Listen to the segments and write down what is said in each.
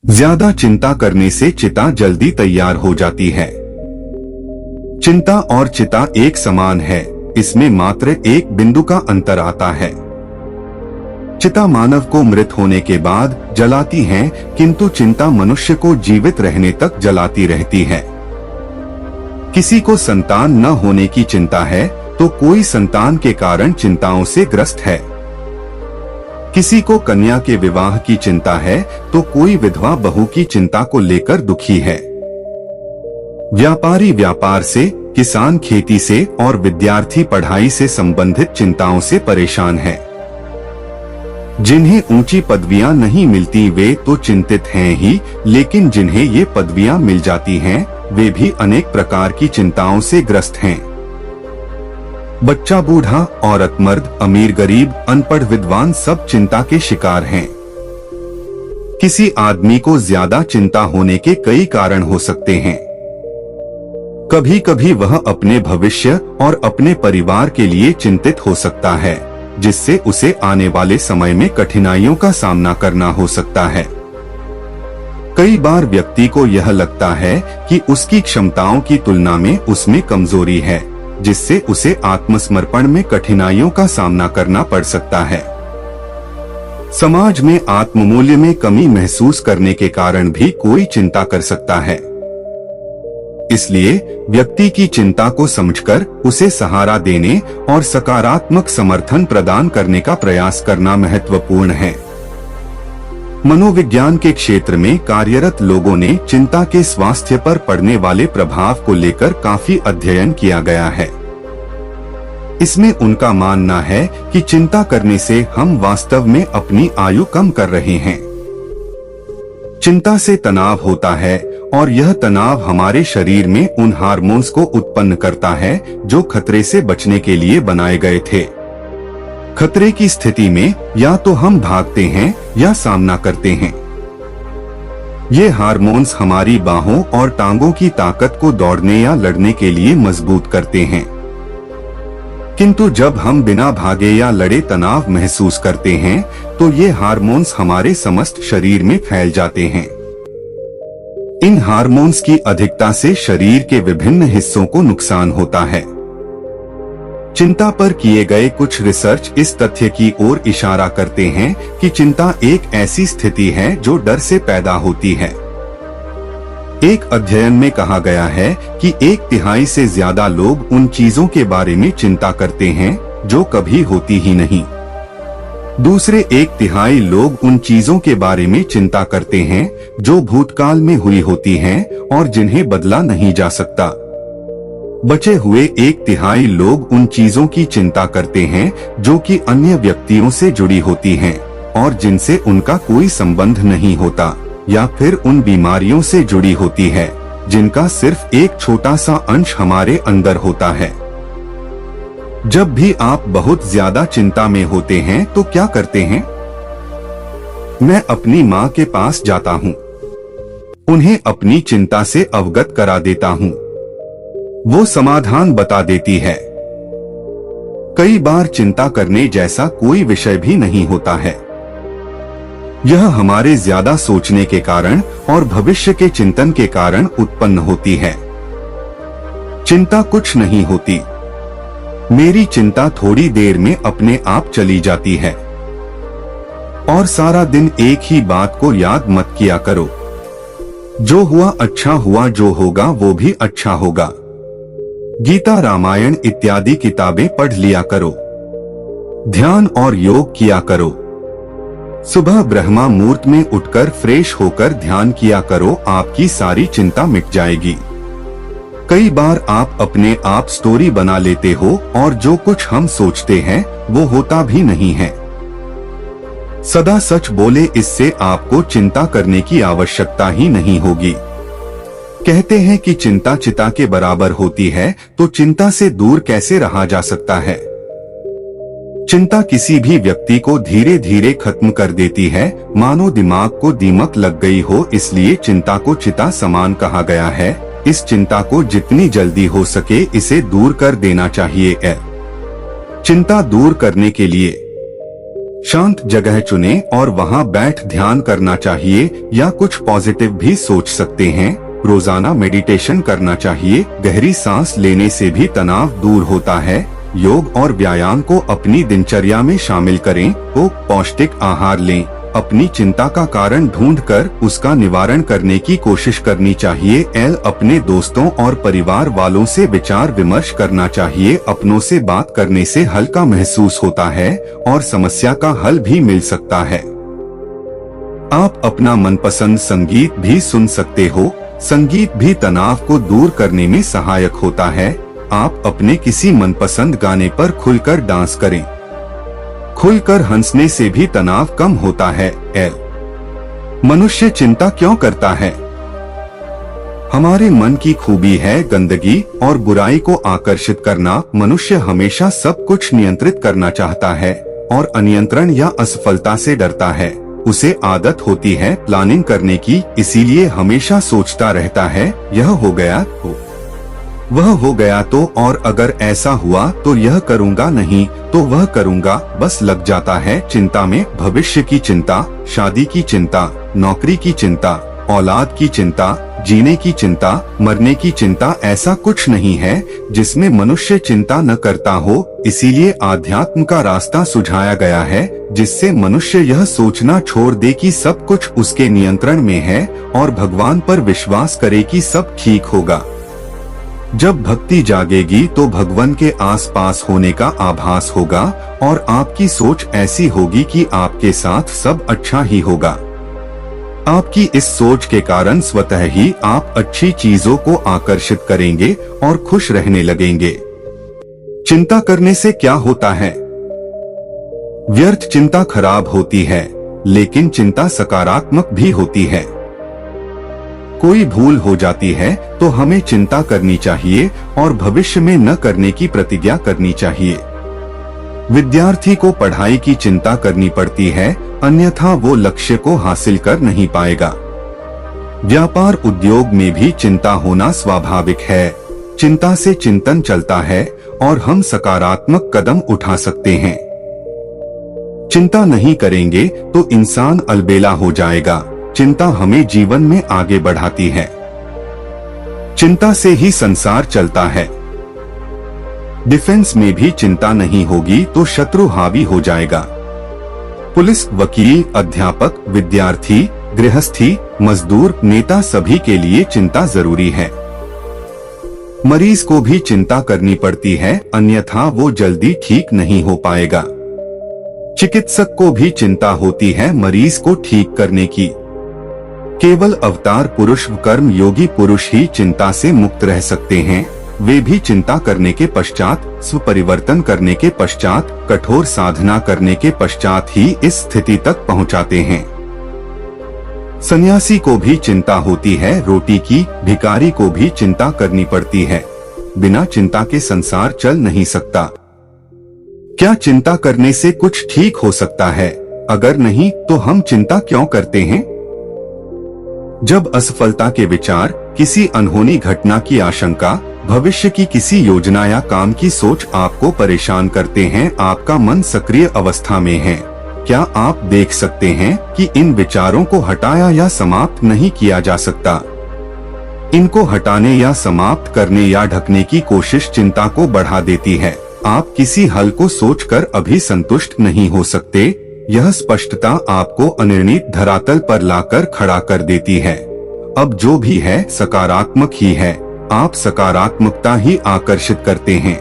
ज्यादा चिंता करने से चिता जल्दी तैयार हो जाती है। चिंता और चिता एक समान है, इसमें मात्र एक बिंदु का अंतर आता है। चिता मानव को मृत होने के बाद जलाती है, किंतु चिंता मनुष्य को जीवित रहने तक जलाती रहती है। किसी को संतान न होने की चिंता है तो कोई संतान के कारण चिंताओं से ग्रस्त है। किसी को कन्या के विवाह की चिंता है तो कोई विधवा बहू की चिंता को लेकर दुखी है। व्यापारी व्यापार से, किसान खेती से और विद्यार्थी पढ़ाई से संबंधित चिंताओं से परेशान है। जिन्हें ऊंची पदवियां नहीं मिलती वे तो चिंतित हैं ही, लेकिन जिन्हें ये पदवियां मिल जाती हैं वे भी अनेक प्रकार की चिंताओं से ग्रस्त हैं। बच्चा बूढ़ा, औरत मर्द, अमीर गरीब, अनपढ़ विद्वान सब चिंता के शिकार हैं। किसी आदमी को ज्यादा चिंता होने के कई कारण हो सकते हैं। कभी कभी वह अपने भविष्य और अपने परिवार के लिए चिंतित हो सकता है, जिससे उसे आने वाले समय में कठिनाइयों का सामना करना हो सकता है। कई बार व्यक्ति को यह लगता है कि उसकी क्षमताओं की तुलना में उसमें कमजोरी है, जिससे उसे आत्मसमर्पण में कठिनाइयों का सामना करना पड़ सकता है। समाज में आत्ममूल्य में कमी महसूस करने के कारण भी कोई चिंता कर सकता है। इसलिए व्यक्ति की चिंता को समझकर उसे सहारा देने और सकारात्मक समर्थन प्रदान करने का प्रयास करना महत्वपूर्ण है। मनोविज्ञान के क्षेत्र में कार्यरत लोगों ने चिंता के स्वास्थ्य पर पड़ने वाले प्रभाव को लेकर काफी अध्ययन किया गया है। इसमें उनका मानना है कि चिंता करने से हम वास्तव में अपनी आयु कम कर रहे हैं। चिंता से तनाव होता है और यह तनाव हमारे शरीर में उन हार्मोन्स को उत्पन्न करता है जो खतरे से बचने के लिए बनाए गए थे। खतरे की स्थिति में या तो हम भागते हैं या सामना करते हैं। ये हार्मोन्स हमारी बाहों और टांगों की ताकत को दौड़ने या लड़ने के लिए मजबूत करते हैं। किंतु जब हम बिना भागे या लड़े तनाव महसूस करते हैं तो ये हार्मोन्स हमारे समस्त शरीर में फैल जाते हैं। इन हार्मोन्स की अधिकता से शरीर के विभिन्न हिस्सों को नुकसान होता है। चिंता पर किए गए कुछ रिसर्च इस तथ्य की ओर इशारा करते हैं कि चिंता एक ऐसी स्थिति है जो डर से पैदा होती है। एक अध्ययन में कहा गया है कि 1/3 से ज्यादा लोग उन चीजों के बारे में चिंता करते हैं जो कभी होती ही नहीं। दूसरे 1/3 लोग उन चीजों के बारे में चिंता करते हैं जो भूतकाल में हुई होती हैं और जिन्हें बदला नहीं जा सकता। बचे हुए 1/3 लोग उन चीजों की चिंता करते हैं जो कि अन्य व्यक्तियों से जुड़ी होती हैं और जिनसे उनका कोई संबंध नहीं होता, या फिर उन बीमारियों से जुड़ी होती है जिनका सिर्फ एक छोटा सा अंश हमारे अंदर होता है। जब भी आप बहुत ज्यादा चिंता में होते हैं तो क्या करते हैं? मैं अपनी माँ के पास जाता हूँ, उन्हें अपनी चिंता से अवगत करा देता हूँ। वो समाधान बता देती है। कई बार चिंता करने जैसा कोई विषय भी नहीं होता है। यह हमारे ज्यादा सोचने के कारण और भविष्य के चिंतन के कारण उत्पन्न होती है। चिंता कुछ नहीं होती। मेरी चिंता थोड़ी देर में अपने आप चली जाती है। और सारा दिन एक ही बात को याद मत किया करो। जो हुआ अच्छा हुआ, जो होगा वो भी अच्छा होगा। गीता, रामायण इत्यादि किताबें पढ़ लिया करो। ध्यान और योग किया करो। सुबह ब्रह्मा मुहूर्त में उठकर फ्रेश होकर ध्यान किया करो, आपकी सारी चिंता मिट जाएगी। कई बार आप अपने आप स्टोरी बना लेते हो और जो कुछ हम सोचते हैं वो होता भी नहीं है। सदा सच बोले, इससे आपको चिंता करने की आवश्यकता ही नहीं होगी। कहते हैं कि चिंता चिता के बराबर होती है, तो चिंता से दूर कैसे रहा जा सकता है? चिंता किसी भी व्यक्ति को धीरे धीरे खत्म कर देती है, मानो दिमाग को दीमक लग गई हो। इसलिए चिंता को चिता समान कहा गया है। इस चिंता को जितनी जल्दी हो सके इसे दूर कर देना चाहिए। चिंता दूर करने के लिए शांत जगह चुनें और वहां बैठ ध्यान करना चाहिए या कुछ पॉजिटिव भी सोच सकते हैं। रोजाना मेडिटेशन करना चाहिए। गहरी सांस लेने से भी तनाव दूर होता है। योग और व्यायाम को अपनी दिनचर्या में शामिल करें। तो पौष्टिक आहार लें। अपनी चिंता का कारण ढूंढकर उसका निवारण करने की कोशिश करनी चाहिए। अपने दोस्तों और परिवार वालों से विचार विमर्श करना चाहिए। अपनों से बात करने से हल्का महसूस होता है और समस्या का हल भी मिल सकता है। आप अपना मनपसंद संगीत भी सुन सकते हो। संगीत भी तनाव को दूर करने में सहायक होता है। आप अपने किसी मनपसंद गाने पर खुलकर डांस करें। खुलकर हंसने से भी तनाव कम होता है। मनुष्य चिंता क्यों करता है? हमारे मन की खूबी है गंदगी और बुराई को आकर्षित करना। मनुष्य हमेशा सब कुछ नियंत्रित करना चाहता है और अनियंत्रण या असफलता से डरता है। उसे आदत होती है प्लानिंग करने की, इसीलिए हमेशा सोचता रहता है यह हो गया तो वह हो गया तो, और अगर ऐसा हुआ तो यह करूँगा, नहीं तो वह करूँगा। बस लग जाता है चिंता में। भविष्य की चिंता, शादी की चिंता, नौकरी की चिंता, औलाद की चिंता, जीने की चिंता, मरने की चिंता, ऐसा कुछ नहीं है जिसमें मनुष्य चिंता न करता हो। इसीलिए आध्यात्म का रास्ता सुझाया गया है जिससे मनुष्य यह सोचना छोड़ दे कि सब कुछ उसके नियंत्रण में है और भगवान पर विश्वास करे कि सब ठीक होगा। जब भक्ति जागेगी तो भगवान के आसपास होने का आभास होगा और आपकी सोच ऐसी होगी कि आपके साथ सब अच्छा ही होगा। आपकी इस सोच के कारण स्वतः ही आप अच्छी चीजों को आकर्षित करेंगे और खुश रहने लगेंगे। चिंता करने से क्या होता है? व्यर्थ चिंता खराब होती है, लेकिन चिंता सकारात्मक भी होती है। कोई भूल हो जाती है तो हमें चिंता करनी चाहिए और भविष्य में न करने की प्रतिज्ञा करनी चाहिए। विद्यार्थी को पढ़ाई की चिंता करनी पड़ती है, अन्यथा वो लक्ष्य को हासिल कर नहीं पाएगा। व्यापार उद्योग में भी चिंता होना स्वाभाविक है। चिंता से चिंतन चलता है और हम सकारात्मक कदम उठा सकते हैं। चिंता नहीं करेंगे तो इंसान अलबेला हो जाएगा। चिंता हमें जीवन में आगे बढ़ाती है। चिंता से ही संसार चलता है। डिफेंस में भी चिंता नहीं होगी तो शत्रु हावी हो जाएगा। पुलिस, वकील, अध्यापक, विद्यार्थी, गृहस्थी, मजदूर, नेता, सभी के लिए चिंता जरूरी है। मरीज को भी चिंता करनी पड़ती है, अन्यथा वो जल्दी ठीक नहीं हो पाएगा। चिकित्सक को भी चिंता होती है मरीज को ठीक करने की। केवल अवतार पुरुष, कर्म योगी पुरुष ही चिंता से मुक्त रह सकते हैं। वे भी चिंता करने के पश्चात, स्वपरिवर्तन करने के पश्चात, कठोर साधना करने के पश्चात ही इस स्थिति तक पहुंचाते हैं। सन्यासी को भी चिंता होती है रोटी की, भिखारी को भी चिंता करनी पड़ती है। बिना चिंता के संसार चल नहीं सकता। क्या चिंता करने से कुछ ठीक हो सकता है? अगर नहीं तो हम चिंता क्यों करते हैं? जब असफलता के विचार, किसी अनहोनी घटना की आशंका, भविष्य की किसी योजना या काम की सोच आपको परेशान करते हैं, आपका मन सक्रिय अवस्था में है। क्या आप देख सकते हैं कि इन विचारों को हटाया या समाप्त नहीं किया जा सकता? इनको हटाने या समाप्त करने या ढकने की कोशिश चिंता को बढ़ा देती है। आप किसी हल को सोचकर अभी संतुष्ट नहीं हो सकते। यह स्पष्टता आपको अनिर्णित धरातल पर लाकर खड़ा कर देती है। अब जो भी है सकारात्मक ही है। आप सकारात्मकता ही आकर्षित करते हैं।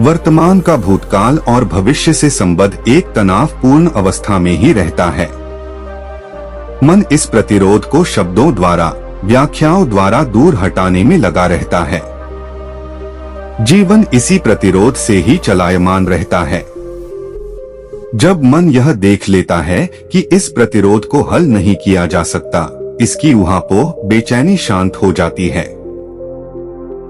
वर्तमान का भूतकाल और भविष्य से संबद्ध एक तनावपूर्ण अवस्था में ही रहता है। मन इस प्रतिरोध को शब्दों द्वारा, व्याख्याओं द्वारा दूर हटाने में लगा रहता है। जीवन इसी प्रतिरोध से ही चलायमान रहता है। जब मन यह देख लेता है कि इस प्रतिरोध को हल नहीं किया जा सकता, इसकी ऊहापोह, बेचैनी शांत हो जाती है।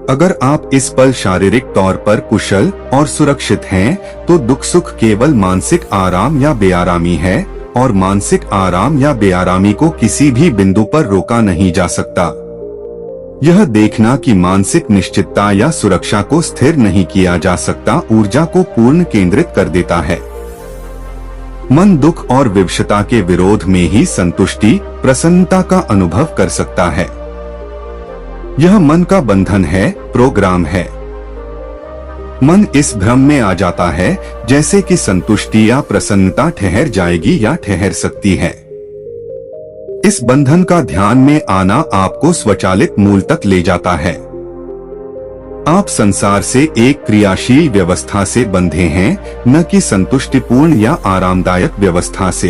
अगर आप इस पल शारीरिक तौर पर कुशल और सुरक्षित हैं, तो दुख सुख केवल मानसिक आराम या बेआरामी है और मानसिक आराम या बेआरामी को किसी भी बिंदु पर रोका नहीं जा सकता। यह देखना कि मानसिक निश्चितता या सुरक्षा को स्थिर नहीं किया जा सकता ऊर्जा को पूर्ण केंद्रित कर देता है। मन दुख और विवशता के विरोध में ही संतुष्टि, प्रसन्नता का अनुभव कर सकता है। यह मन का बंधन है, प्रोग्राम है। मन इस भ्रम में आ जाता है जैसे कि संतुष्टि या प्रसन्नता ठहर जाएगी या ठहर सकती है। इस बंधन का ध्यान में आना आपको स्वचालित मूल तक ले जाता है। आप संसार से एक क्रियाशील व्यवस्था से बंधे हैं, न कि संतुष्टिपूर्ण या आरामदायक व्यवस्था से।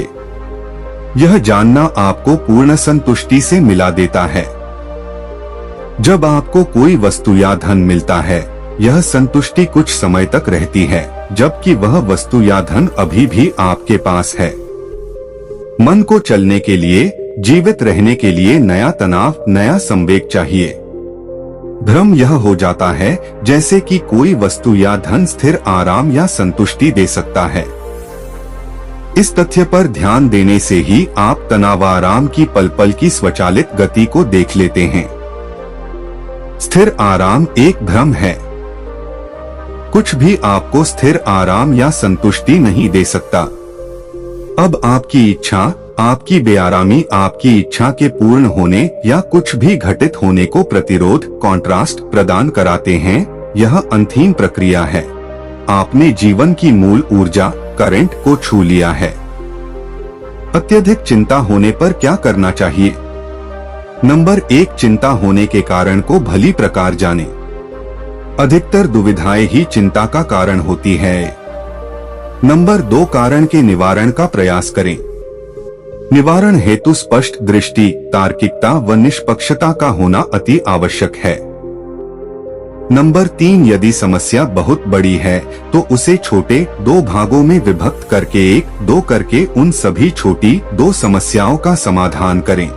यह जानना आपको पूर्ण संतुष्टि से मिला देता है। जब आपको कोई वस्तु या धन मिलता है, यह संतुष्टि कुछ समय तक रहती है, जबकि वह वस्तु या धन अभी भी आपके पास है। मन को चलने के लिए, जीवित रहने के लिए नया तनाव, नया संवेग चाहिए। भ्रम यह हो जाता है जैसे कि कोई वस्तु या धन स्थिर आराम या संतुष्टि दे सकता है। इस तथ्य पर ध्यान देने से ही आप तनाव आराम की पल पल की स्वचालित गति को देख लेते हैं। स्थिर आराम एक भ्रम है। कुछ भी आपको स्थिर आराम या संतुष्टि नहीं दे सकता। अब आपकी इच्छा, आपकी बेआरामी आपकी इच्छा के पूर्ण होने या कुछ भी घटित होने को प्रतिरोध, कॉन्ट्रास्ट प्रदान कराते हैं। यह अंतिम प्रक्रिया है। आपने जीवन की मूल ऊर्जा, करंट को छू लिया है। अत्यधिक चिंता होने पर क्या करना चाहिए? नंबर 1, चिंता होने के कारण को भली प्रकार जाने। अधिकतर दुविधाएं ही चिंता का कारण होती है। नंबर 2, कारण के निवारण का प्रयास करें। निवारण हेतु स्पष्ट दृष्टि, तार्किकता व निष्पक्षता का होना अति आवश्यक है। नंबर 3, यदि समस्या बहुत बड़ी है तो उसे छोटे 2 भागों में विभक्त करके 1-2 करके उन सभी छोटी 2 समस्याओं का समाधान करें।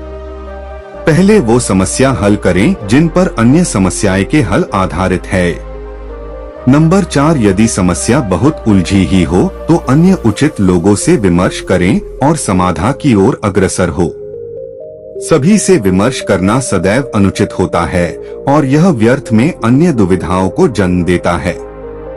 पहले वो समस्या हल करें जिन पर अन्य समस्याएं के हल आधारित है। नंबर 4, यदि समस्या बहुत उलझी ही हो तो अन्य उचित लोगों से विमर्श करें और समाधान की ओर अग्रसर हो। सभी से विमर्श करना सदैव अनुचित होता है और यह व्यर्थ में अन्य दुविधाओं को जन्म देता है।